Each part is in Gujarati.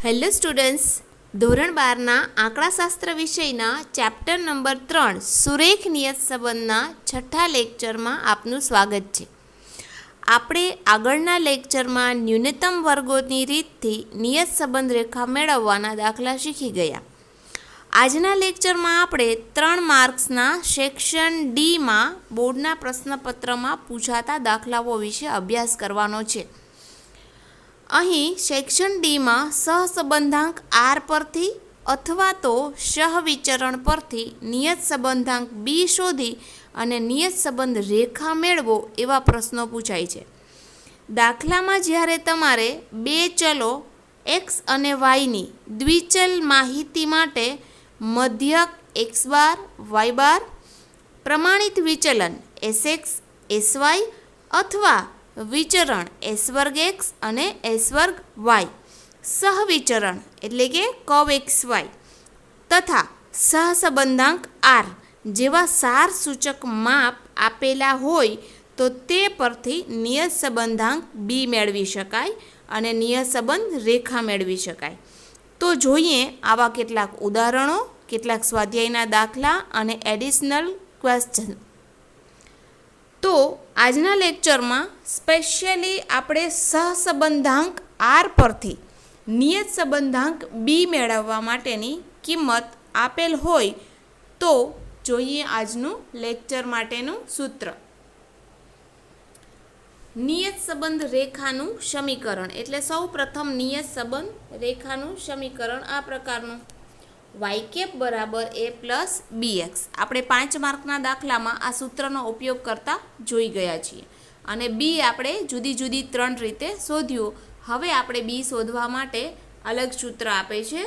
હેલો સ્ટુડન્ટ્સ, ધોરણ 12ના આંકડાશાસ્ત્ર વિષયના ચેપ્ટર નંબર 3 સુરેખ નિયત સંબંધના છઠ્ઠા લેક્ચરમાં આપનું સ્વાગત છે. આપણે આગળના લેક્ચરમાં ન્યૂનતમ વર્ગોની રીતથી નિયત સંબંધ રેખા મેળવવાના દાખલા શીખી ગયા. આજના લેક્ચરમાં આપણે 3 માર્ક્સના સેક્શન ડીમાં બોર્ડના પ્રશ્નપત્રમાં પૂછાતા દાખલાઓ વિશે અભ્યાસ કરવાનો છે. અહીં સેક્શન ડીમાં સહસંબંધાંક આર પરથી અથવા તો સહવિચરણ પરથી નિયત સંબંધાંક બી શોધી અને નિયત સંબંધ રેખા મેળવો એવા પ્રશ્નો પૂછાય છે. દાખલામાં જ્યારે તમારે બે ચલો એક્સ અને વાયની દ્વિચલ માહિતી માટે મધ્યક એક્સ બાર વાય બાર, પ્રમાણિત વિચલન એસ એક્સ એસ વાય અથવા વિચરણ એસ વર્ગ એક્સ અને એસ વર્ગ વાય, સહવિચરણ એટલે કે કર્વ એક્સ વાય તથા સહસંબંધાંક આર જેવા સાર સૂચક માપ આપેલા હોય તો તે પરથી નિયત સંબંધાંક બી મેળવી શકાય અને નિયત સંબંધ રેખા મેળવી શકાય. તો જોઈએ આવા કેટલાક ઉદાહરણો, કેટલાક સ્વાધ્યાયના દાખલા અને એડિશનલ ક્વેશ્ચન. તો આજના લેક્ચરમાં સ્પેશિયલી આપણે સહસંબંધાંક આર પરથી નિયત સંબંધાંક બી મેળવવા માટેની કિંમત આપેલ હોય તો જોઈએ આજનું લેક્ચર માટેનું સૂત્ર. નિયત સંબંધ રેખાનું સમીકરણ એટલે સૌ પ્રથમ નિયત સંબંધ રેખાનું સમીકરણ આ પ્રકારનું: વાય કેપ બરાબર એ પ્લસ બી એક્સ. આપણે 5 માર્કના દાખલામાં આ સૂત્રનો ઉપયોગ કરતા જોઈ ગયા છીએ અને બી આપણે જુદી જુદી 3 રીતે શોધ્યું. હવે આપણે બી શોધવા માટે અલગ સૂત્ર આપે છે.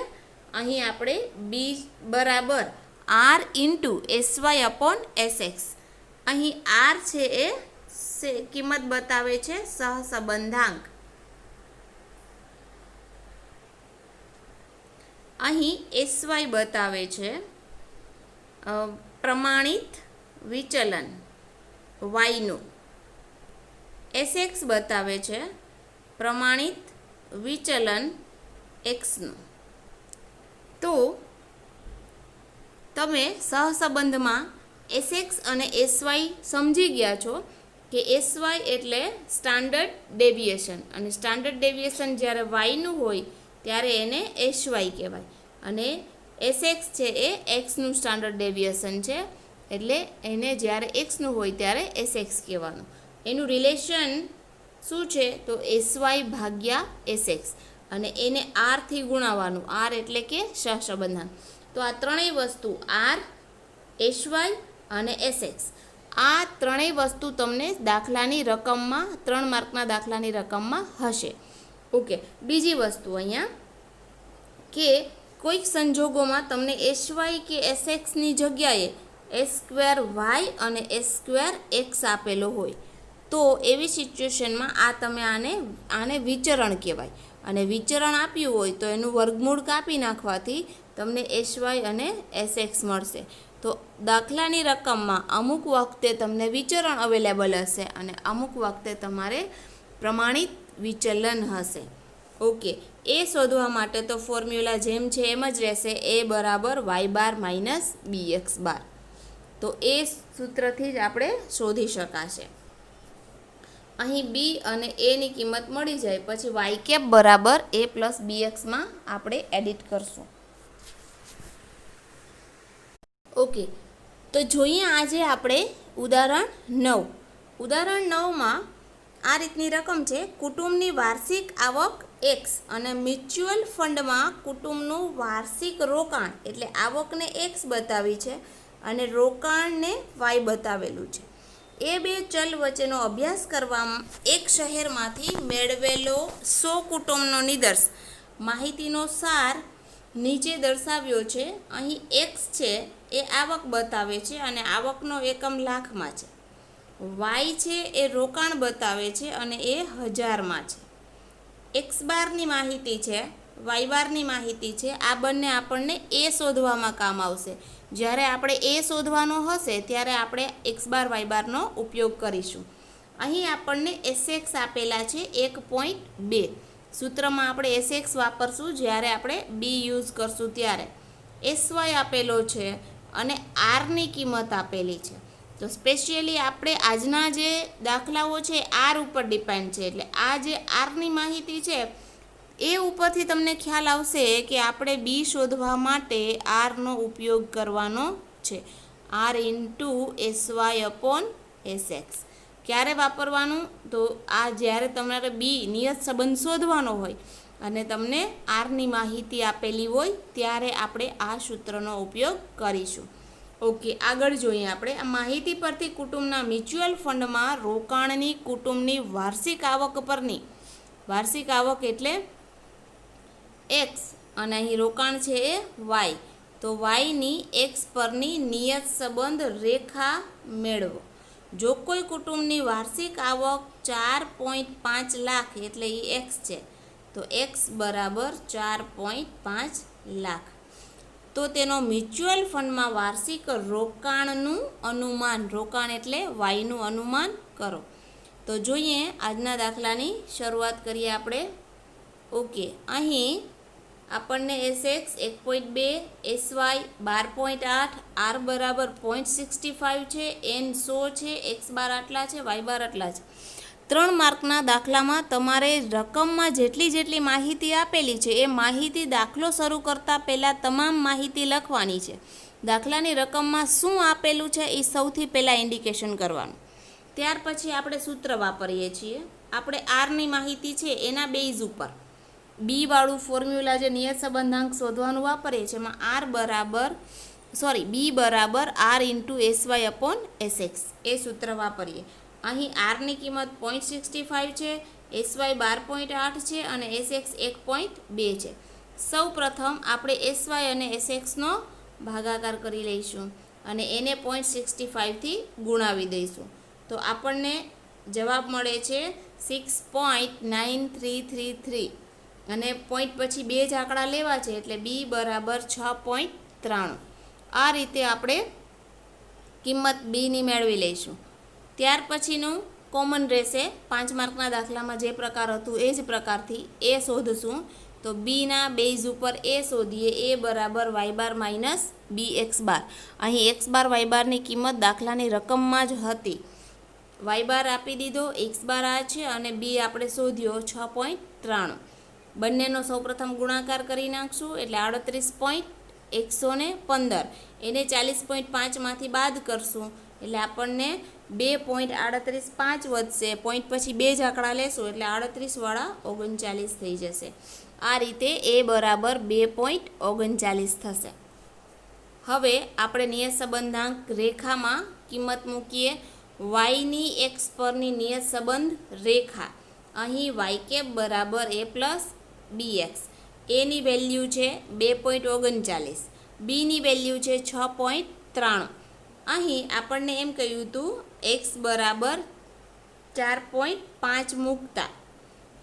અહીં આપણે બી બરાબર R into S Y upon S X. અહીં આર છે એ કિંમત બતાવે છે સહસંબંધાંક. અહીં એસ વાય બતાવે છે પ્રમાણિત વિચલન વાયનું. એસ એક્સ બતાવે છે પ્રમાણિત વિચલન એક્સનું. તો તમે સહસંબંધમાં એસ એક્સ અને એસ વાય સમજી ગયા છો કે એસ વાય એટલે સ્ટાન્ડર્ડ ડેવિએશન અને સ્ટાન્ડર્ડ ડેવિએશન જ્યારે વાયનું હોય ત્યારે એને એસ વાય કહેવાય અને એસ એક્સ છે એ એક્સનું સ્ટાન્ડર્ડ ડેવિએશન છે એટલે એને જ્યારે એક્સનું હોય ત્યારે એસ એક્સ કહેવાનું. એનું રિલેશન શું છે તો એસ વાય ભાગ્યા એસ એક્સ અને એને આરથી ગુણાવવાનું. આર એટલે કે સહસંબંધાંક. તો આ ત્રણેય વસ્તુ આર, એસ વાય અને એસ એક્સ, આ ત્રણેય વસ્તુ તમને દાખલાની રકમમાં 3 માર્કના દાખલાની રકમમાં હશે. ઓકે, બીજી વસ્તુ અહીંયા કે કોઈક સંજોગોમાં તમને એસ વાય કે એસ એક્સની જગ્યાએ એસ સ્ક્વેર વાય અને એસ સ્ક્વેર એક્સ આપેલો હોય તો એવી સિચ્યુએશનમાં આ તમે આને વિચરણ કહેવાય અને વિચરણ આપ્યું હોય તો એનું વર્ગમૂળ કાપી નાખવાથી તમને એસ વાય અને એસ એક્સ મળશે. તો દાખલાની રકમમાં અમુક વખતે તમને વિચરણ અવેલેબલ હશે અને અમુક વખતે તમારે પ્રમાણિત વિચલન હશે. ઓકે, એ શોધવા માટે તો ફોર્મ્યુલા જેમ છે એમ જ રહેશે, એ બરાબર વાય બાર માઇનસ બી એક્સ બાર. તો એ સૂત્રથી જ આપણે શોધી શકાશે. અહીં બી અને એની કિંમત મળી જાય પછી વાય કેપ બરાબર એ પ્લસ બી એક્સમાં આપણે એડિટ કરશું. ઓકે, તો જોઈએ આજે આપણે ઉદાહરણ 9. ઉદાહરણ 9માં આ રીતની રકમ છે: કુટુંબની વાર્ષિક આવક એક્સ અને મ્યુચ્યુઅલ ફંડમાં કુટુંબનું વાર્ષિક રોકાણ એટલે આવકને એક્સ બતાવી છે અને રોકાણને વાય બતાવેલું છે. એ બે ચલ વચ્ચેનો અભ્યાસ કરવામાં એક શહેરમાંથી મેળવેલો 100 કુટુંબનો નિદર્શ માહિતીનો સાર નીચે દર્શાવ્યો છે. અહીં એક્સ છે એ આવક બતાવે છે અને આવકનો એકમ લાખમાં છે. વાય છે એ રોકાણ બતાવે છે અને એ હજારમાં છે. એક્સ બારની માહિતી છે, વાય બારની માહિતી છે. આ બંને આપણને એ શોધવામાં કામ આવશે. જ્યારે આપણે એ શોધવાનો હશે ત્યારે આપણે એક્સ બાર વાય બારનો ઉપયોગ કરીશું. અહીં આપણને એસ એક્સ આપેલા છે 1.2. સૂત્રમાં આપણે એસએક્સ વાપરશું જ્યારે આપણે બી યુઝ કરશું ત્યારે. એસવાય આપેલો છે અને આરની કિંમત આપેલી છે. તો સ્પેશિયલી આપણે આજના જે દાખલાઓ છે આર ઉપર ડિપેન્ડ છે, એટલે આ જે આરની માહિતી છે એ ઉપરથી તમને ખ્યાલ આવશે કે આપણે બી શોધવા માટે આરનો ઉપયોગ કરવાનો છે. R into SY upon S X ક્યારે વાપરવાનું? તો આ જ્યારે તમારે બી નિયત સંબંધ શોધવાનો હોય અને તમને આરની માહિતી આપેલી હોય ત્યારે આપણે આ સૂત્રનો ઉપયોગ કરીશું. ઓકે, આગળ જોઈએ આપણે. આ માહિતી પરથી કુટુંબના મ્યુચ્યુઅલ ફંડમાં રોકાણની કુટુંબની વાર્ષિક આવક પરની, વાર્ષિક આવક એટલે એક્સ અને અહીં રોકાણ છે એ વાય, તો વાયની એક્સ પરની નિયત સંબંધ રેખા મેળવો. જો કોઈ કુટુંબની વાર્ષિક આવક 4.5 લાખ એટલે એ એક્સ છે, તો એક્સ બરાબર 4.5 લાખ, તો તેનો મ્યુચ્યુઅલ ફંડમાં વાર્ષિક રોકાણનું અનુમાન, રોકાણ એટલે વાયનું અનુમાન કરો. તો જોઈએ આજના દાખલાની શરૂઆત કરીએ આપણે. ઓકે, અહીં આપણને એસએક્સ 1.2, એસવાય 12.8, આર બરાબર 0.65 છે, એન 100 છે, એક્સ બાર આટલા છે, વાય બાર આટલા છે. 3 માર્કના દાખલામાં તમારે રકમમાં જેટલી માહિતી આપેલી છે એ માહિતી દાખલો શરૂ કરતાં પહેલાં તમામ માહિતી લખવાની છે. દાખલાની રકમમાં શું આપેલું છે એ સૌથી પહેલાં ઇન્ડિકેશન કરવાનું. ત્યાર પછી આપણે સૂત્ર વાપરીએ છીએ. આપણે આરની માહિતી છે એના બેઝ ઉપર બી વાળું ફોર્મ્યુલા જે નિયત સંબંધાંક શોધવાનું વાપરીએ છીએ એમાં બી બરાબર R into SY upon s x એ સૂત્ર વાપરીએ. અહીં આરની કિંમત 0.65 છે, એસવાય 12.8 છે અને એસએક્સ 1.2 છે. સૌ પ્રથમ આપણે એસવાય અને એસએક્સનો ભાગાકાર કરી લઈશું અને એને 0.65થી ગુણાવી દઈશું. તો આપણને જવાબ મળે છે 6.9333 અને પોઈન્ટ પછી બે જ આંકડા લેવા છે એટલે બી બરાબર 6.93. આ રીતે આપણે કિંમત બીની મેળવી લઈશું. ત્યાર પછીનું કોમન રહેશે. 5 માર્કના દાખલામાં જે પ્રકાર હતું એ જ પ્રકારથી એ શોધશું. તો બીના બેઝ ઉપર એ શોધીએ. એ બરાબર વાય બાર માઇનસ બી એક્સ બાર. અહીં એક્સ બાર વાય બારની કિંમત દાખલાની રકમમાં જ હતી. વાય બાર આપી દીધો, એક્સ બાર આ છે અને બી આપણે શોધ્યો 6.93. બંનેનો સૌપ્રથમ ગુણાકાર કરી નાખશું એટલે 38.115. એને 40.5માંથી બાદ કરશું એટલે આપણને 2.385 વધશે. પોઈન્ટ પછી બે જ આંકડા લેશું એટલે 38 વાળા 39 થઈ જશે. આ રીતે એ બરાબર 2.39 થશે. હવે આપણે નિયત સંબંધાંક રેખામાં કિંમત મૂકીએ. વાયની એક્સ પરની નિયત સંબંધ રેખા, અહીં વાય કેપ બરાબર એ પ્લસ બી એક્સ. એની વેલ્યુ છે 2.39, બીની વેલ્યુ છે 6.93. અહીં આપણને એમ કહ્યું હતું એક્સ બરાબર 4.5 મૂકતા,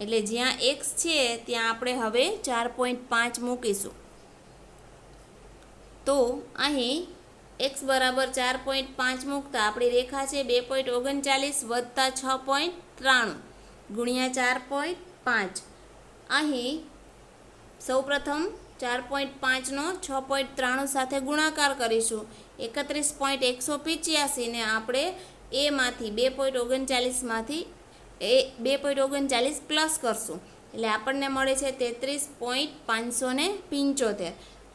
એટલે જ્યાં એક્સ છે ત્યાં આપણે હવે 4.5 મૂકીશું. તો અહીં એક્સ બરાબર 4.5 મૂકતા આપણી રેખા છે 2.39 વત્તા 6.93 ગુણ્યા 4.5. અહીં સૌપ્રથમ 4.5નો 6.93 સાથે ગુણાકાર કરીશું. 31.185 ને આપણે એમાંથી 2.39માંથી 2.39 પ્લસ કરશું એટલે આપણને મળે છે 33.575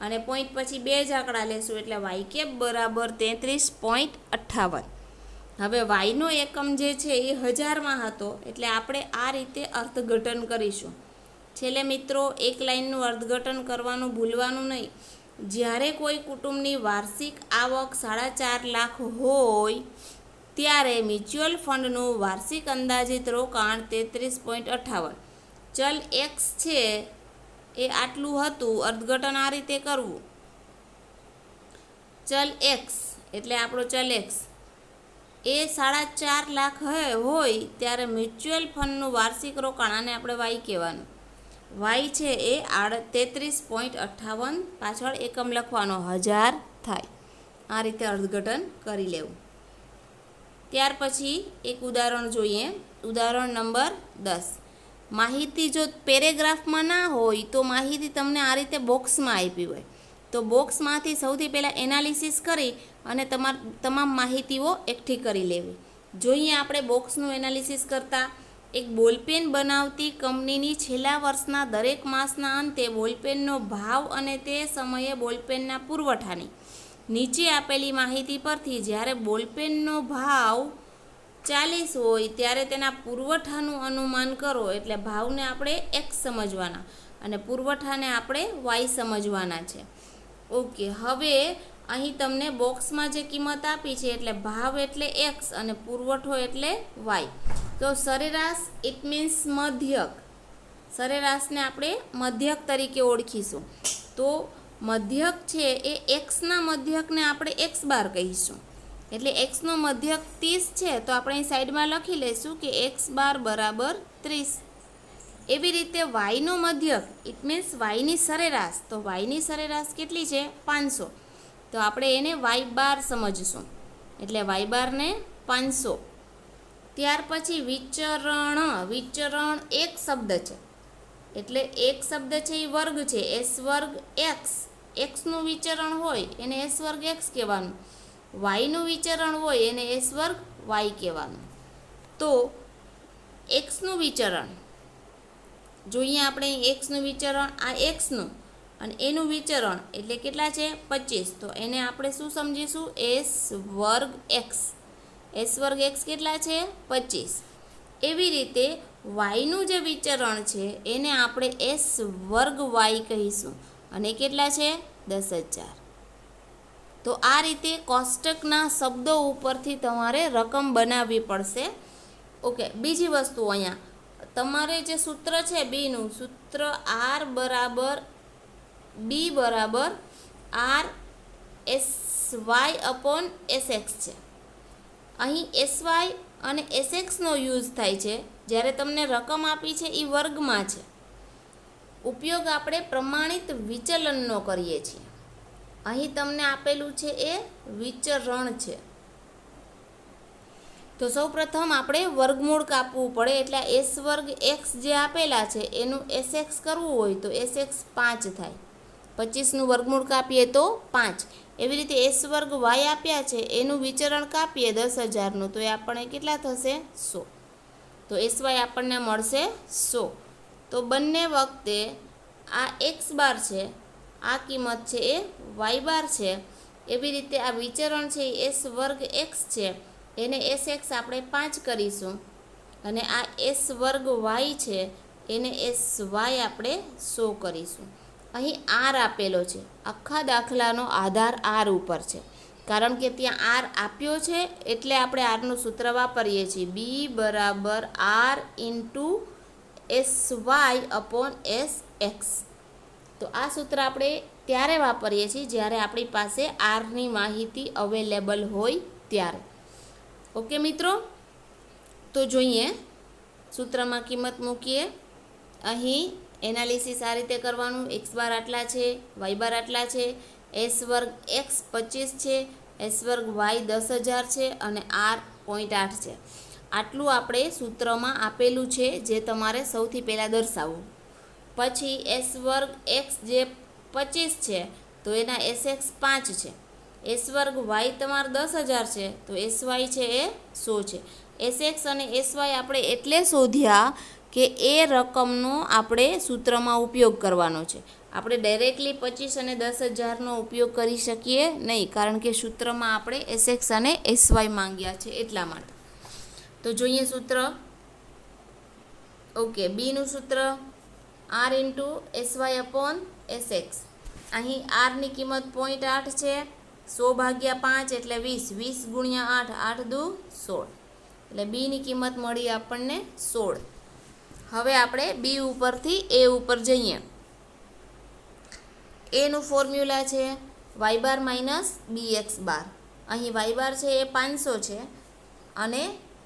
અને પોઈન્ટ પછી બે જ આંકડા લેશું એટલે વાય કેપ બરાબર 33.58. હવે વાયનો એકમ જે છે એ હજારમાં હતો એટલે આપણે આ રીતે અર્થઘટન કરીશું. છેલ્લે મિત્રો એક લાઇનનું અર્થઘટન કરવાનું ભૂલવાનું નહીં. જ્યારે કોઈ કુટુંબની વાર્ષિક આવક 4.5 લાખ હોય ત્યારે મ્યુચ્યુઅલ ફંડનું વાર્ષિક અંદાજિત રોકાણ 33.58. ચલ એક્સ છે એ આટલું હતું. અર્થઘટન આ રીતે કરવું. ચલ એક્સ એટલે આપણો ચલ એક્સ એ 4.5 લાખ હોય ત્યારે મ્યુચ્યુઅલ ફંડનું વાર્ષિક રોકાણ, આને આપણે વાય કહેવાનું. વાય છે એ 33.58, પાછળ એકમ લખવાનો 1000 થાય. આ રીતે અર્થઘટન કરી લેવું. ત્યાર પછી એક ઉદાહરણ જોઈએ. ઉદાહરણ નંબર 10. માહિતી જો પેરેગ્રાફમાં ના હોય તો માહિતી તમને આ રીતે બોક્સમાં આપી હોય તો બોક્સમાંથી સૌથી પહેલાં એનાલિસિસ કરી અને તમામ માહિતીઓ એકઠી કરી લેવી. જોઈએ આપણે બોક્સનું એનાલિસિસ કરતાં. એક બોલપેન બનાવતી કંપનીની છેલ્લા વર્ષના દરેક માસના અંતે બોલપેનનો ભાવ અને તે સમયે બોલપેનના પુરવઠાની નીચે આપેલી માહિતી પરથી જ્યારે બોલપેનનો ભાવ 40 હોય ત્યારે તેના પુરવઠાનું અનુમાન કરો. એટલે ભાવને આપણે એક્સ સમજવાના અને પુરવઠાને આપણે વાય સમજવાના છે. ઓકે, હવે અહીં તમને બોક્સમાં જે કિંમત આપી છે એટલે ભાવ એટલે એક્સ અને પુરવઠો એટલે વાય. તો સરેરાશ ઇટ મીન્સ મધ્યક. સરેરાશને આપણે મધ્યક તરીકે ઓળખીશું. તો મધ્યક છે એ એક્સના મધ્યકને આપણે એક્સ બાર કહીશું. એટલે એક્સનો મધ્યક 30 છે તો આપણે અહીં સાઈડમાં લખી લઈશું કે એક્સ બાર બરાબર 30. એવી રીતે વાયનો મધ્યક ઇટ મીન્સ વાયની સરેરાશ. તો વાયની સરેરાશ કેટલી છે? 500. તો આપણે એને વાય બાર સમજીશું. એટલે વાય બારને 500. ત્યાર પછી વિચરણ. વિચરણ એક શબ્દ છે એટલે એક શબ્દ છે એ વર્ગ છે. એસ વર્ગ એક્સ. એક્સનું વિચરણ હોય એને એસ વર્ગ એક્સ કહેવાનું. વાયનું વિચરણ હોય એને એસ વર્ગ વાય કહેવાનું. તો એક્સનું વિચરણ જોઈએ આપણે. એક્સનું વિચરણ આ એક્સનું અને એનું વિચરણ એટલે કેટલા છે? 25. તો એને આપણે શું સમજીશું? એસ વર્ગ એક્સ. એસ વર્ગ એક્સ કેટલા છે? 25. એવી રીતે વાયનું જે વિચરણ છે એને આપણે એસ વર્ગ વાય કહીશું અને કેટલા છે? 10,000. તો આ રીતે કોષ્ટકના શબ્દો ઉપરથી તમારે રકમ બનાવવી પડશે. ઓકે, બીજી વસ્તુ અહીંયા તમારે જે સૂત્ર છે બીનું સૂત્ર આર બરાબર બી બરાબર R S Y upon S X છે. અહીં એસ વાય અને એસ એક્સનો યુઝ થાય છે જ્યારે તમને રકમ આપી છે એ વર્ગમાં છે. ઉપયોગ આપણે પ્રમાણિત વિચલનનો કરીએ છીએ. અહીં તમને આપેલું છે એ વિચરણ છે. તો સૌપ્રથમ આપણે વર્ગમૂળ કાપવું પડે. એટલે એસ વર્ગ એક્સ જે આપેલા છે એનું એસ એક્સ કરવું હોય તો એસ એક્સ 5 થાય. 25નું વર્ગમૂળ કાપીએ તો 5. એવી રીતે એસ વર્ગ વાય આપ્યા છે એનું વિચરણ કાપીએ 10,000નું તો એ આપણને કેટલા થશે? 100. તો એસ વાય આપણને મળશે 100. તો બંને વખતે આ એક્સ બાર છે, આ કિંમત છે એ વાય બાર છે. એવી રીતે આ વિચરણ છે એ એસ વર્ગ એક્સ છે એને એસ એક્સ આપણે 5 કરીશું અને આ એસ વર્ગ વાય છે એને એસ વાય આપણે 100 કરીશું. અહીં આર આપેલો છે. આખા દાખલાનો આધાર આર ઉપર છે કારણ કે ત્યાં આર આપ્યો છે એટલે આપણે આરનું સૂત્ર વાપરીએ છીએ. બી બરાબર R into S Y upon S X. તો આ સૂત્ર આપણે ત્યારે વાપરીએ છીએ જ્યારે આપણી પાસે આરની માહિતી અવેલેબલ હોય ત્યારે. ઓકે મિત્રો, તો જોઈએ સૂત્રમાં કિંમત મૂકીએ. અહીં એનાલિસિસ આ રીતે કરવાનું. એક્સ બાર આટલા છે, વાય બાર આટલા છે, એસ વર્ગ એક્સ 25 છે, એસ વર્ગ વાય 10,000 છે અને આર 0.8 છે. આટલું આપણે સૂત્રમાં આપેલું છે જે તમારે સૌથી પહેલાં દર્શાવવું. પછી એસ વર્ગ એક્સ જે 25 છે તો એના એસ એક્સ 5 છે. એસ વર્ગ વાય તમારે 10,000 છે તો એસ વાય છે એ 100 છે. એસ એક્સ અને એસ વાય આપણે એટલે શોધ્યા કે એ રકમનો આપણે સૂત્રમાં ઉપયોગ કરવાનો છે. આપણે ડાયરેક્ટલી 25 અને 10,000નો ઉપયોગ કરી શકીએ નહીં કારણ કે સૂત્રમાં આપણે એસ એક્સ અને એસ વાય માંગ્યા છે એટલા માટે. તો જોઈએ સૂત્ર. ઓકે, બીનું સૂત્ર R into S Y upon S X. અહીં આરની કિંમત 0.8 છે. 100 ભાગ્યા 5 એટલે 20. 20 ગુણ્યા 8, 8 દુ 16. એટલે બીની કિંમત મળી આપણને 16. હવે આપણે બી ઉપરથી એ ઉપર જઈએ. એનું ફોર્મ્યુલા છે વાય બાર માઇનસ બી એક્સ બાર. અહીં વાય બાર છે એ 500 છે અને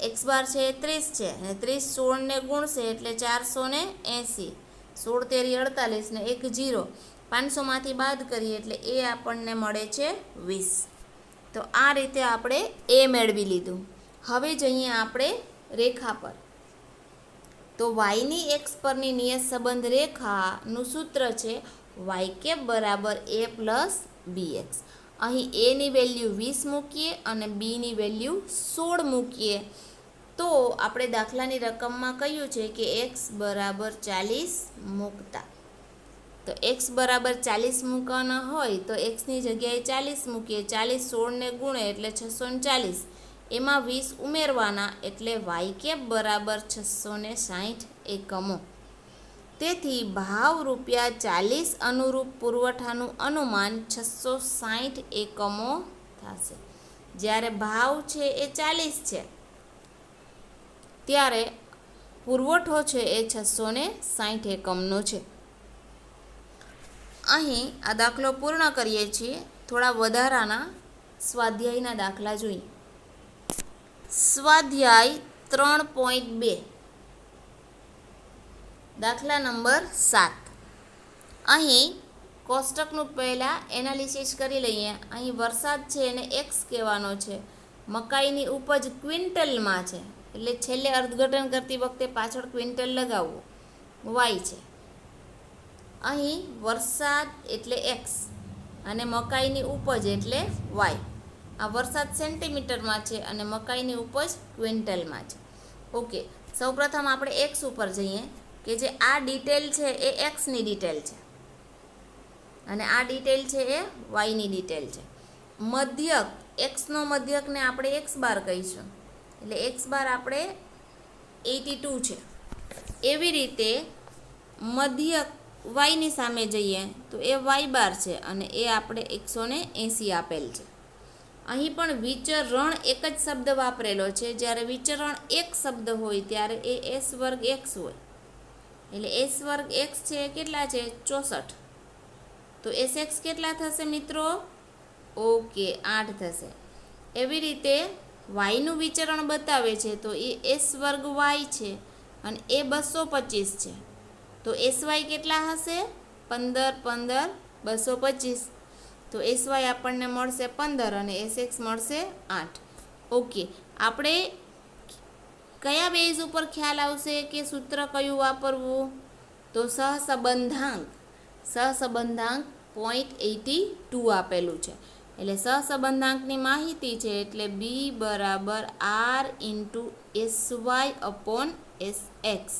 એક્સ બાર છે એ 30 છે અને 30 16ને ગુણશે એટલે 480. 16 તેરી 48 ને 1 0. 500માંથી બાદ કરીએ એટલે એ આપણને મળે છે 20. તો આ રીતે આપણે એ મેળવી લીધું. હવે જઈએ આપણે રેખા પર. તો વાયની એક્સ પરની નિયત સંબંધ રેખાનું સૂત્ર છે વાય કેપ બરાબર એ પ્લસ બી એક્સ. અહીં એની વેલ્યુ 20 મૂકીએ અને બીની વેલ્યુ 16 મૂકીએ તો આપણે દાખલાની રકમમાં કહ્યું છે કે એક્સ બરાબર 40 મૂકતા. તો એક્સ બરાબર 40 મૂકવાના હોય તો એક્સની જગ્યાએ 40 મૂકીએ. 40 16ને ગુણે એટલે 640. એમાં 20 ઉમેરવાના એટલે વાય કેપ બરાબર 660 એકમો. તેથી ભાવ ₹40 અનુરૂપ પુરવઠાનું અનુમાન 660 એકમો થશે. જ્યારે ભાવ છે એ 40 છે ત્યારે પુરવઠો છે એ 660 એકમનો છે. અહીં આ દાખલો પૂર્ણ કરીએ છીએ. થોડા વધારાના સ્વાધ્યાયના દાખલા જોઈએ. સ્વાધ્યાય 3.2 દાખલા નંબર 7. અહીં કોષ્ટકનું પહેલાં એનાલિસિસ કરી લઈએ. અહીં વરસાદ છે એને એક્સ કહેવાનો છે. મકાઈની ઉપજ ક્વિન્ટલમાં છે એટલે છેલ્લે અર્થઘટન કરતી વખતે પાછળ ક્વિન્ટલ લગાવવું. વાય છે. અહીં વરસાદ એટલે એક્સ અને મકાઈની ઉપજ એટલે વાય. આ વરસાદ સેન્ટીમીટરમાં છે અને મકાઈની ઉપજ ક્વિન્ટલમાં છે. ઓકે, સૌપ્રથમ આપણે એક્સ ઉપર જઈએ કે જે આ ડિટેલ છે એ એક્સની ડિટેલ છે અને આ ડિટેલ છે એ વાયની ડિટેલ છે. મધ્યક એક્સનો મધ્યકને આપણે એક્સ બાર કહીશું એટલે એક્સ બાર આપણે 82 છે. એવી રીતે મધ્યક વાયની સામે જઈએ તો એ વાય બાર છે અને એ આપણે 180 આપેલ છે. અહીં પણ વિચરણ એક જ શબ્દ વાપરેલો છે. જ્યારે વિચરણ એક શબ્દ હોય ત્યારે એ એસ વર્ગ એક્સ હોય એટલે એસ વર્ગ એક્સ છે કેટલા છે 64. તો એસ એક્સ કેટલા થશે મિત્રો? ઓકે 8 થશે. એવી રીતે વાયનું વિચરણ બતાવે છે તો એ એસ વર્ગ વાય છે અને એ 225 છે. તો એસ વાય કેટલા હશે? 15 15 225. તો એસ વાય આપણને મળશે 15 અને એસ એક્સ મળશે 8. ઓકે, આપણે કયા બેઝ ઉપર ખ્યાલ આવશે કે સૂત્ર કયું વાપરવું? તો સહસંબંધાંક 0.82 આપેલું છે એટલે સહસંબંધાંકની માહિતી છે એટલે બી બરાબર R into S Y upon S X.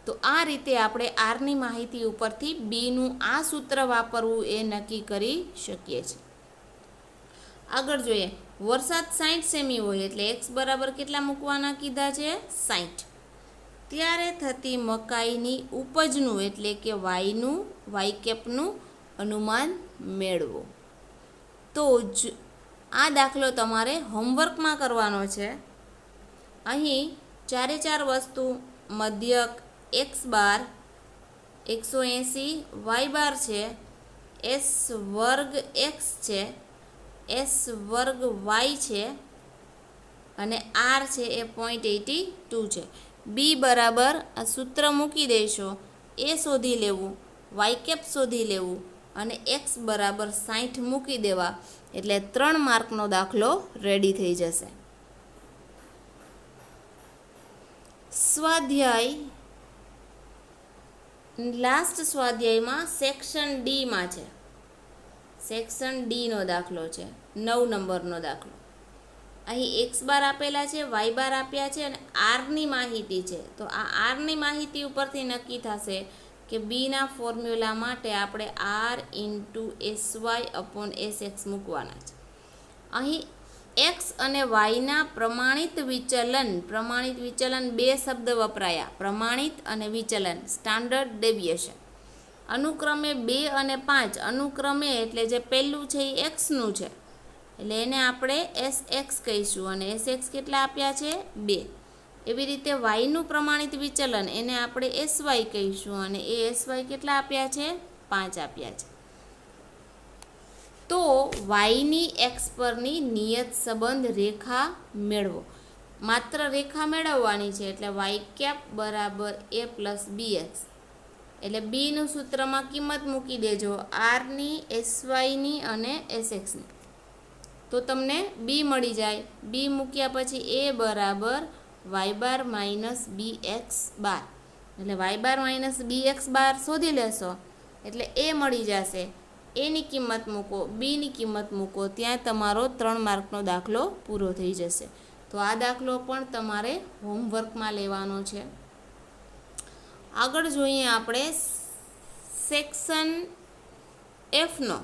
તો આ રીતે આપણે આરની માહિતી ઉપરથી બીનું આ સૂત્ર વાપરવું એ નક્કી કરી શકીએ છીએ. આગળ જોઈએ. વરસાદ 60 સેમી હોય એટલે એક્સ બરાબર કેટલા મૂકવાના કીધા છે? 60. ત્યારે થતી મકાઈની ઉપજનું એટલે કે વાયનું વાય કેપનું અનુમાન મેળવો. તો જ આ દાખલો તમારે હોમવર્કમાં કરવાનો છે. અહીં 4 વસ્તુ મધ્યક એક્સ બાર 180 વાય બાર છે, એસ વર્ગ એક્સ છે, એસ વર્ગ વાય છે અને આર છે એ 0.82 છે. બી બરાબર આ સૂત્ર મૂકી દઈશો એ શોધી લેવું, વાય કેપ શોધી લેવું અને એક્સ બરાબર 60 મૂકી દેવા એટલે 3 માર્કનો દાખલો રેડી થઈ જશે. સ્વાધ્યાય લાસ્ટ સ્વાધ્યાયમાં સેક્શન ડીમાં છે. સેક્શન ડીનો દાખલો છે 9 નંબરનો દાખલો. અહીં એક્સ બાર આપેલા છે, વાય બાર આપ્યા છે અને આરની માહિતી છે. તો આ આરની માહિતી ઉપરથી નક્કી થશે કે બીના ફોર્મ્યુલા માટે આપણે R into S Y upon S X મૂકવાના છે. અહીં એક્સ અને વાયના પ્રમાણિત વિચલન બે શબ્દ વપરાયા, પ્રમાણિત અને વિચલન, સ્ટાન્ડર્ડ ડેવિએશન. અનુક્રમે 2 અને 5 અનુક્રમે એટલે જે પહેલું છે એ એક્સનું છે એટલે એને આપણે એસ એક્સ કહીશું અને એસ એક્સ કેટલા આપ્યા છે? 2. એવી રીતે વાયનું પ્રમાણિત વિચલન એને આપણે એસ વાય કહીશું અને એ એસ વાય કેટલા આપ્યા છે? 5 આપ્યા છે. તો વાયની એક્સ પરની નિયત સંબંધ રેખા મેળવો. માત્ર રેખા મેળવવાની છે એટલે વાય કેપ બરાબર એ પ્લસ બી એક્સ એટલે બીનું સૂત્રમાં કિંમત મૂકી દેજો આરની, એસ વાયની અને એસ એક્સની. તો તમને બી મળી જાય. બી મૂક્યા પછી એ બરાબર વાય બાર માઇનસ બી એક્સ બાર, એટલે વાય બાર માઇનસ બી એક્સ બાર શોધી લેશો એટલે એ મળી જશે. એની કિંમત મૂકો, બીની કિંમત મૂકો, ત્યાં તમારો 3 માર્કનો દાખલો પૂરો થઈ જશે. તો આ દાખલો પણ તમારે હોમવર્કમાં લેવાનો છે. આગળ જોઈએ આપણે સેક્શન એફનો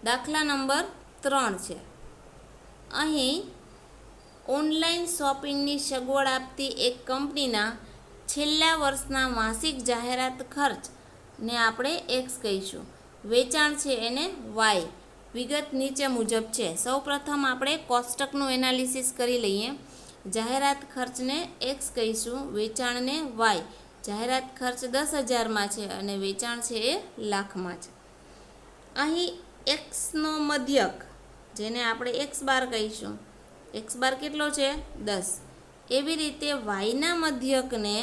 દાખલા નંબર 3 છે. અહીં ઓનલાઈન શોપિંગની સગવડ આપતી એક કંપનીના છેલ્લા વર્ષના માસિક જાહેરાત ખર્ચને આપણે એક્સ કહીશું. વેચાણ છે એને વાય. વિગત નીચે મુજબ છે. સૌપ્રથમ આપણે કોષ્ટકનું એનાલિસિસ કરી લઈએ. જાહેરાત ખર્ચને એક્સ કહીશું, વેચાણને વાય. જાહેરાત ખર્ચ 10,000માં છે અને વેચાણ છે એ લાખમાં છે. અહીં એક્સનો મધ્યક જેને આપણે એક્સ બાર કહીશું, એક્સ બાર કેટલો છે 10. એવી રીતે વાયના મધ્યકને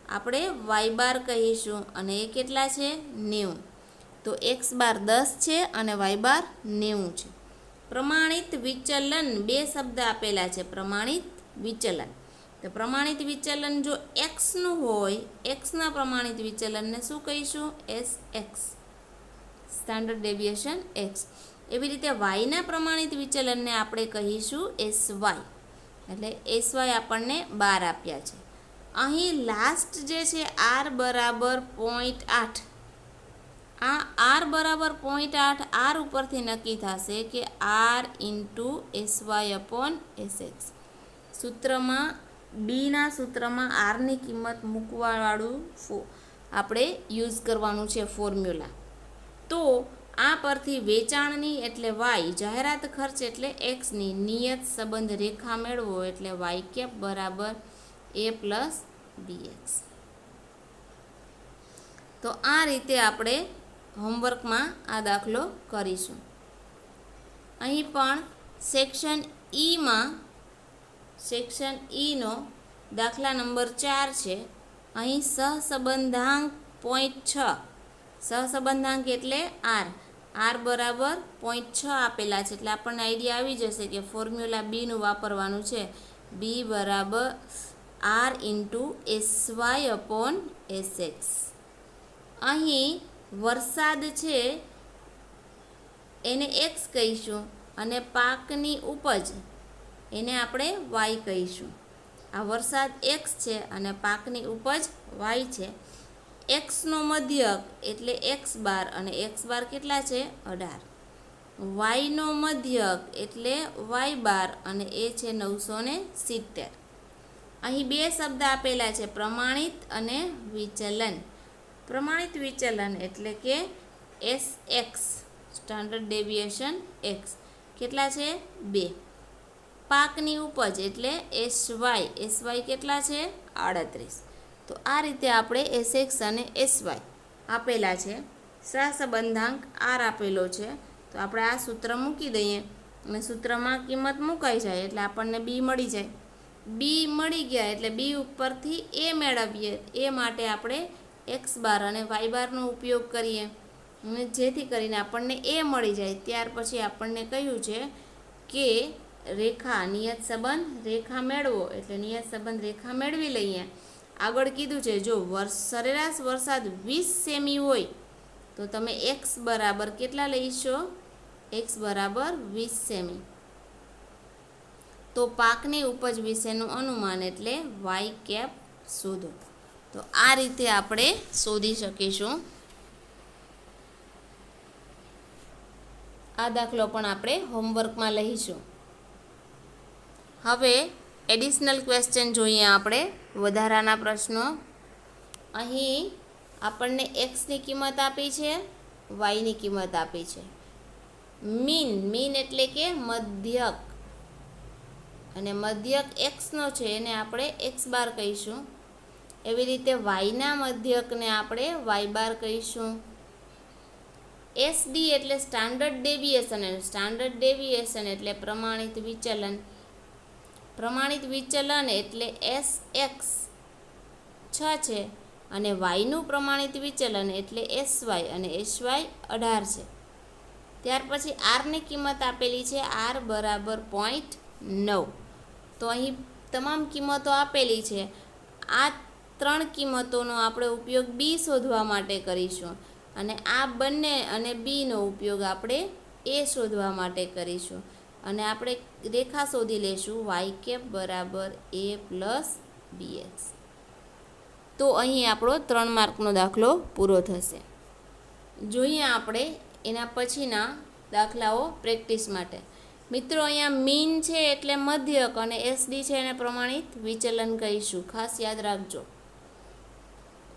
આપણે વાય બાર કહીશું અને એ કેટલા છે 90. તો એક્સ બાર 10 છે અને વાય બાર 90 છે. પ્રમાણિત વિચલન, બે શબ્દ આપેલા છે, પ્રમાણિત વિચલન. તો પ્રમાણિત વિચલન જો એક્સનું હોય, એક્સના પ્રમાણિત વિચલનને શું કહીશું? S x, standard deviation x. એવી રીતે વાયના પ્રમાણિત વિચલનને આપણે કહીશું એસ વાય. એટલે એસ વાય આપણને 12 આપ્યા છે. અહીં લાસ્ટ જે છે આર બરાબર 0.8, આ આર બરાબર 0.8 આર ઉપરથી નક્કી થશે કે R into S Y upon S X. સૂત્રમાં બીના સૂત્રમાં આરની કિંમત મૂકવાવાળું આપણે યુઝ કરવાનું છે ફોર્મ્યુલા. તો આ પરથી વેચાણની એટલે વાય, જાહેરાત ખર્ચ એટલે એક્સની નિયત સંબંધ રેખા મેળવો એટલે વાય કેપ બરાબર એ પ્લસ બી એક્સ. તો આ રીતે આપણે હોમવર્કમાં આ દાખલો કરીશું. અહીં પણ સેક્શન ઈમાં, સેક્શન ઈનો દાખલા નંબર 4 છે. અહીં સહસંબંધાંક 0.6, સહસંબંધાંક એટલે આર, આર બરાબર 0.6 આપેલા છે. એટલે આપણને આઈડિયા આવી જશે કે ફોર્મ્યુલા બીનું વાપરવાનું છે. બી બરાબર R into S Y upon S X. અહીં વરસાદ છે એને એક્સ કહીશું અને પાકની ઉપજ એને આપણે વાય કહીશું. આ વરસાદ એક્સ છે અને પાકની ઉપજ વાય છે. એક્સનો મધ્યક એટલે એક્સ બાર અને એક્સ બાર કેટલા છે 18. વાયનો મધ્યક એટલે વાય બાર અને એ છે 970. અહીં બે શબ્દ આપેલા છે, પ્રમાણિત અને વિચલન. પ્રમાણિત વિચલન એટલે કે S x, standard deviation x કેટલા છે 2. પાકની ઉપજ એટલે એસ વાય કેટલા છે 38. તો આ રીતે આપણે એસ એક્સ અને એસ વાય આપેલા છે. સહસંબંધાંક આર આપેલો છે. તો આપણે આ સૂત્ર મૂકી દઈએ અને સૂત્રમાં કિંમત મુકાઈ જાય એટલે આપણને બી મળી જાય. બી મળી ગયા એટલે બી ઉપરથી એ મેળવીએ. એ માટે આપણે એક્સ બાર અને વાય બારનો ઉપયોગ કરીએ અને જેથી કરીને આપણને એ મળી જાય. ત્યાર પછી આપણને કહ્યું છે કે રેખા, નિયત સંબંધ રેખા મેળવો એટલે નિયત સંબંધ રેખા મેળવી લઈએ. આગળ કીધું છે જો સરેરાશ વરસાદ 20 સેમી હોય તો તમે એક્સ બરાબર કેટલા લઈશો? એક્સ બરાબર 20 સેમી. તો પાકની ઉપજ વિશેનું અનુમાન એટલે વાય કેપ શોધો. તો આ રીતે આપણે શોધી શકીશું. આ દાખલો પણ આપણે હોમવર્કમાં લઈશું. હવે એડિશનલ ક્વેશ્ચન જોઈએ આપણે, વધારાના પ્રશ્નો. અહીં આપણને એક્સની કિંમત આપી છે, વાયની કિંમત આપી છે. મીન એટલે કે મધ્યક, અને મધ્યક એક્સનો છે એને આપણે એક્સ બાર કહીશું. એવી રીતે વાયના મધ્યકને આપણે વાય બાર કહીશું. એસડી એટલે સ્ટાન્ડર્ડ ડેવિએશન, અને સ્ટાન્ડર્ડ ડેવિએશન એટલે પ્રમાણિત વિચલન. પ્રમાણિત વિચલન એટલે એસ એક્સ 6 છે અને વાયનું પ્રમાણિત વિચલન એટલે એસ વાય અને એસ વાય 18 છે. ત્યાર પછી આરની કિંમત આપેલી છે આર બરાબર 0.9. તો અહીં તમામ કિંમતો આપેલી છે. આ 3 કિંમતોનો આપણે ઉપયોગ બી શોધવા માટે કરીશું અને આ બંને અને બીનો ઉપયોગ આપણે એ શોધવા માટે કરીશું અને આપણે રેખા શોધી લઈશું વાય કેપ બરાબર એ પ્લસ બીએક્સ. તો અહીં આપણો 3 માર્કનો દાખલો પૂરો થશે. જોઈએ આપણે એના પછીના દાખલાઓ પ્રેક્ટિસ માટે. મિત્રો, અહીંયા મીન છે એટલે મધ્યક અને એસડી છે એને પ્રમાણિત વિચલન કહીશું, ખાસ યાદ રાખજો.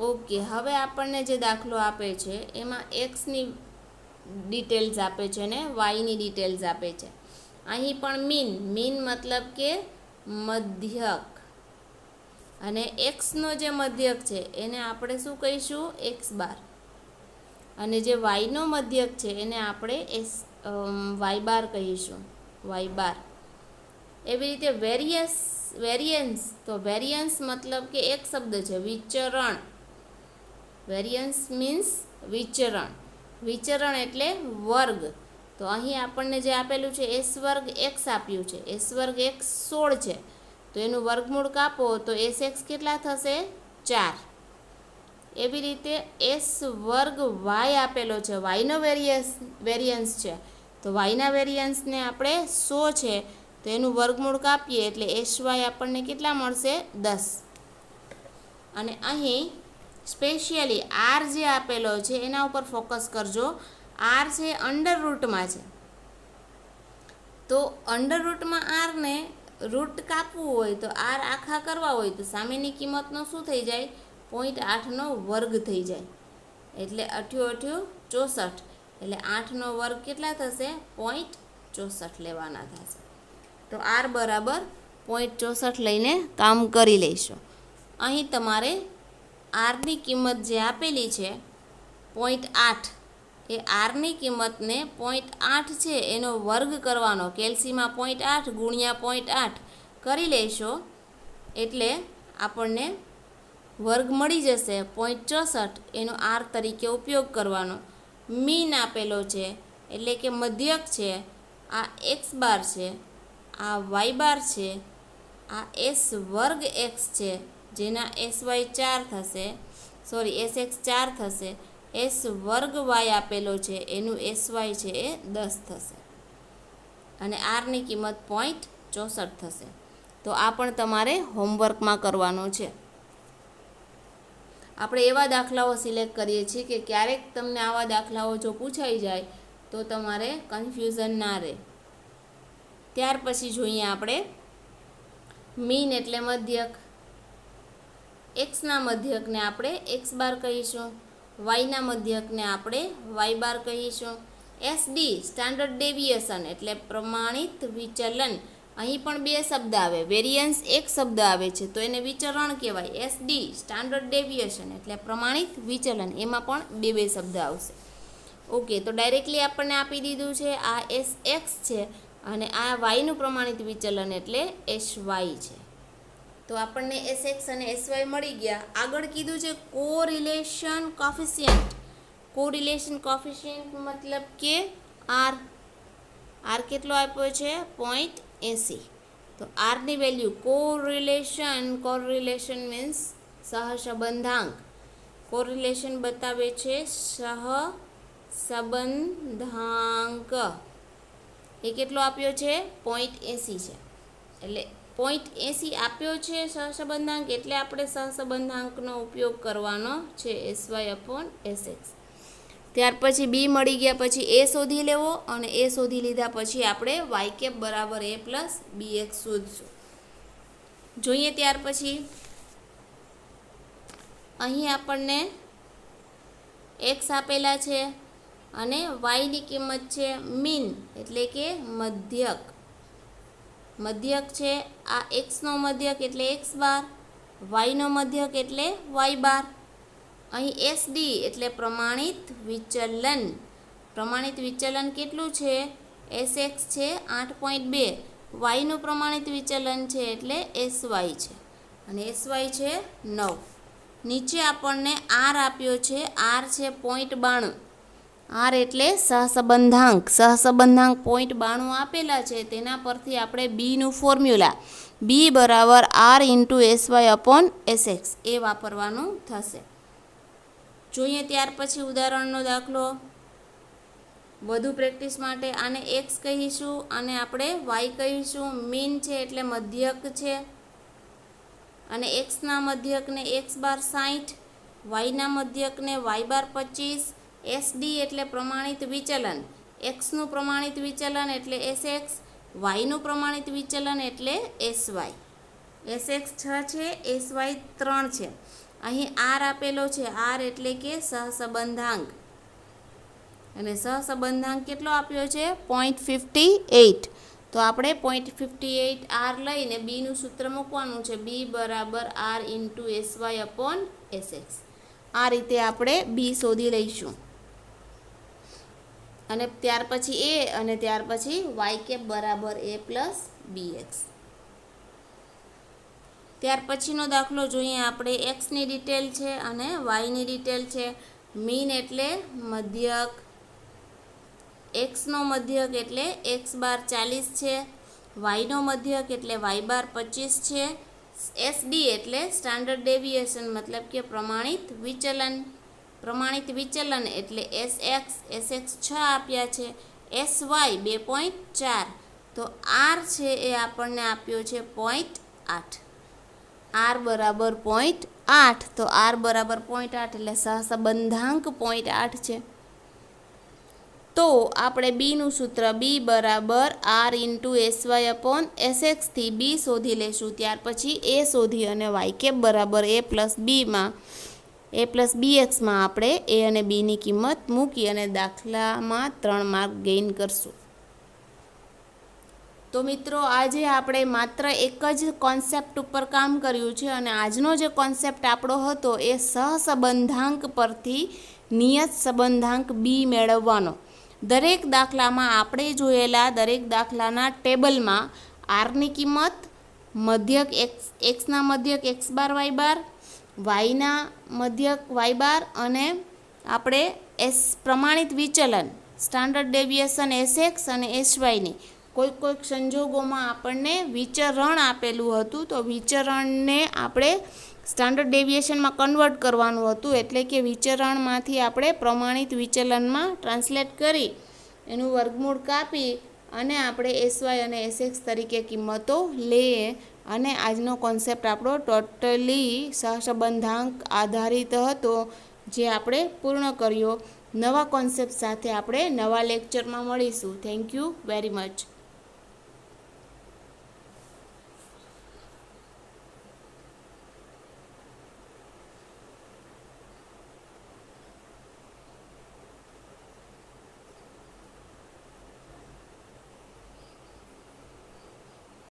ઓકે, હવે આપણને જે દાખલો આપે છે એમાં એક્સની ડિટેલ્સ આપે છે અને વાયની ડિટેલ્સ આપે છે. અહીં પણ મીન મતલબ કે મધ્યક, અને એક્સનો જે મધ્યક છે એને આપણે શું કહીશું? X bar. અને જે વાયનો મધ્યક છે એને આપણે વાય બાર કહીશું, વાય બાર. એવી રીતે વેરિયન્સ, તો વેરિયન્સ મતલબ કે એક શબ્દ છે વિચરણ. Variance means વિચરણ. વિચરણ એટલે વર્ગ. તો અહીં આપણને જે આપેલું છે એસ વર્ગ એક્સ આપ્યું છે. એસ વર્ગ એક્સ 16 છે, તો એનું વર્ગમૂળ કાપો તો એસ એક્સ કેટલા થશે? 4. એવી રીતે એસ વર્ગ વાય આપેલો છે, વાયનો વેરિયન્સ છે, તો વાયના વેરિયન્સને આપણે 100 છે, તો એનું વર્ગમૂળ કાપીએ એટલે એસ વાય આપણને કેટલા મળશે? 10. અને અહીં સ્પેશિયલી આર જે આપેલો છે એના ઉપર ફોકસ કરજો. આર છે અંડર રૂટમાં છે, તો અંડર રૂટમાં આરને રૂટ કાપવું હોય તો આર આખા કરવા હોય તો સામેની કિંમતનો શું થઈ જાય? 0.8નો વર્ગ થઈ જાય, એટલે 8 × 8 = 64. એટલે 8નો વર્ગ કેટલા થશે? 0.64 લેવાના થશે. તો આર બરાબર 0.64 લઈને કામ કરી લઈશું. અહીં તમારે આરની કિંમત જે આપેલી છે 0.8, એ આરની કિંમતને 0.8 છે એનો વર્ગ કરવાનો. કેલ્સીમાં 0.8 ગુણ્યા 0.8 કરી લેશો એટલે આપણને વર્ગ મળી જશે 0.64. એનો આર તરીકે ઉપયોગ કરવાનો. મીન આપેલો છે એટલે કે મધ્યક છે. આ એક્સ બાર છે, આ વાય બાર છે, આ એસ વર્ગ એક્સ છે જેના એસ વાય 4 થશે, એસ એક્સ 4 થશે. એસ વર્ગ વાય આપેલો છે એનું એસ વાય છે એ 10 થશે અને આરની કિંમત 0.64 થશે. તો આ પણ તમારે હોમવર્કમાં કરવાનો છે. આપણે એવા દાખલાઓ સિલેક્ટ કરીએ છીએ કે ક્યારેક તમને આવા દાખલાઓ જો પૂછાઈ જાય તો તમારે કન્ફ્યુઝન ના રહે. ત્યાર પછી જોઈએ આપણે મીન એટલે મધ્યક. એક્સના મધ્યકને આપણે એક્સ બાર કહીશું, વાયના મધ્યકને આપણે વાય બાર કહીશું. એસડી સ્ટાન્ડર્ડ ડેવિએશન એટલે પ્રમાણિત વિચલન. અહીં પણ 2 શબ્દ આવે, વેરિયન્સ એક શબ્દ આવે છે તો એને વિચરણ કહેવાય. એસડી સ્ટાન્ડર્ડ ડેવિએશન એટલે પ્રમાણિત વિચલન, એમાં પણ 2 શબ્દ આવશે. ઓકે, તો ડાયરેક્ટલી આપણને આપી દીધું છે આ એસ એક્સ છે અને આ વાયનું પ્રમાણિત વિચલન એટલે એસ વાય છે. તો આપણને એસ એક્સ અને એસ વાય મળી ગયા. આગળ કીધું છે કોરિલેશન કોફિશિયન્ટ. કોરિલેશન કોફિશિયન્ટ મતલબ કે આર. આર કેટલો આપ્યો છે? 0.80. તો આરની વેલ્યુ કોરિલેશન મીન્સ સહસંબંધાંક. કોરિલેશન બતાવે છે સહસંબંધાંક. એ કેટલો આપ્યો છે? 0.80 છે. એટલે 0.80 આપ્યો છે સહસંબંધાંક, એટલે આપણે સહસંબંધાંકનો ઉપયોગ કરવાનો છે SY/SX. ત્યાર પછી બી મળી ગયા પછી એ શોધી લેવો અને એ શોધી લીધા પછી આપણે વાય કેપ બરાબર a પ્લસ BX શોધશું. જોઈએ ત્યાર પછી અહીં આપણને x આપેલા છે અને વાયની કિંમત છે મીન એટલે કે મધ્યક. મધ્યક છે આ એક્સનો મધ્યક એટલે એક્સ બાર, વાયનો મધ્યક એટલે વાય બાર. અહીં એસડી એટલે પ્રમાણિત વિચલન. પ્રમાણિત વિચલન કેટલું છે? એસ એક્સ છે 8.2, વાયનું પ્રમાણિત વિચલન છે એટલે એસ વાય છે અને એસ વાય છે 9. નીચે આપણને આર આપ્યો છે, આર છે 0.92. આર એટલે સહસંબંધાંક. સહસંબંધાંક 0.92 આપેલા છે, તેના પરથી આપણે બીનું ફોર્મ્યુલા બી બરાબર R into SY upon s x એ વાપરવાનું થશે. જોઈએ ત્યાર પછી ઉદાહરણનો દાખલો. વધુ પ્રેક્ટિસ માટે આને એક્સ કહીશું અને આપણે વાય કહીશું. મીન છે એટલે મધ્યક છે, અને એક્સના મધ્યકને એક્સ બાર 60, વાયના મધ્યકને વાય બાર 25. એસડી એટલે પ્રમાણિત વિચલન. એક્સનું પ્રમાણિત વિચલન એટલે એસએક્સ, વાયનું પ્રમાણિત વિચલન એટલે એસવાય. એસએક્સ 6 છે, એસવાય 3 છે. અહીં આર આપેલો છે, આર એટલે કે સહસંબંધાંક, અને સહસંબંધાંક કેટલો આપ્યો છે 0.58. તો આપણે 0.58 આર લઈને બીનું સૂત્ર મૂકવાનું છે, બી બરાબર R into SY upon S X. આ રીતે આપણે બી શોધી લઈશું, અને ત્યાર પછી એ, અને ત્યાર પછી વાય કેપ બરાબર એ પ્લસ બીએક્સ. ત્યાર પછીનો દાખલો જોઈએ આપણે. એક્સની ડિટેલ છે અને વાયની ડિટેલ છે. મીન એટલે મધ્યક, એક્સનો મધ્યક એટલે એક્સ બાર 40 છે, વાયનો મધ્યક એટલે વાય બાર 25 છે. એસડી એટલે સ્ટાન્ડર્ડ ડેવિએશન મતલબ કે પ્રમાણિત વિચલન. પ્રમાણિત વિચલન એટલે એસએક્સ 6 આપ્યા છે, એસવાય 2.4. તો આર છે એ આપણને આપ્યો છે 0.8. આર બરાબર 0.8. તો આર બરાબર 0.8 એટલે સહસંબંધાંક 0.8 છે. તો આપણે બીનું સૂત્ર બી બરાબર આર ઇન્ટુ એસવાય અપોન એસએક્સથી બી શોધી લેશું. ત્યાર પછી એ શોધી અને વાય કેપ બરાબર એ પ્લસ બીએક્સમાં આપણે એ અને બીની કિંમત મૂકી અને દાખલામાં 3 માર્ક ગેઇન કરશું. તો મિત્રો, આજે આપણે માત્ર એક જ કોન્સેપ્ટ ઉપર કામ કર્યું છે, અને આજનો જે કોન્સેપ્ટ આપણો હતો એ સહસંબંધાંક પરથી નિયત સંબંધાંક બી મેળવવાનો. દરેક દાખલામાં આપણે જોયેલા દરેક દાખલાના ટેબલમાં આરની કિંમત, મધ્યક એક્સના મધ્યક એક્સ બાર વાય બાર, વાયના મધ્યક વાય બાર, અને આપણે પ્રમાણિત વિચલન સ્ટાન્ડર્ડ ડેવિએશન એસએક્સ અને એસવાયની કોઈક સંજોગોમાં આપણને વિચરણ આપેલું હતું, તો વિચરણને આપણે સ્ટાન્ડર્ડ ડેવિએશનમાં કન્વર્ટ કરવાનું હતું. એટલે કે વિચરણમાંથી આપણે પ્રમાણિત વિચલનમાં ટ્રાન્સલેટ કરી એનું વર્ગમૂળ કાપી અને આપણે એસવાય અને એસએક્સ તરીકે કિંમતો લઈએ. અને આજનો કોન્સેપ્ટ આપણો ટોટલી સહસંબંધાંક આધારિત હતો, જે આપણે પૂર્ણ કર્યો. નવા કોન્સેપ્ટ સાથે આપણે નવા લેક્ચરમાં મળીશું. Thank you very much.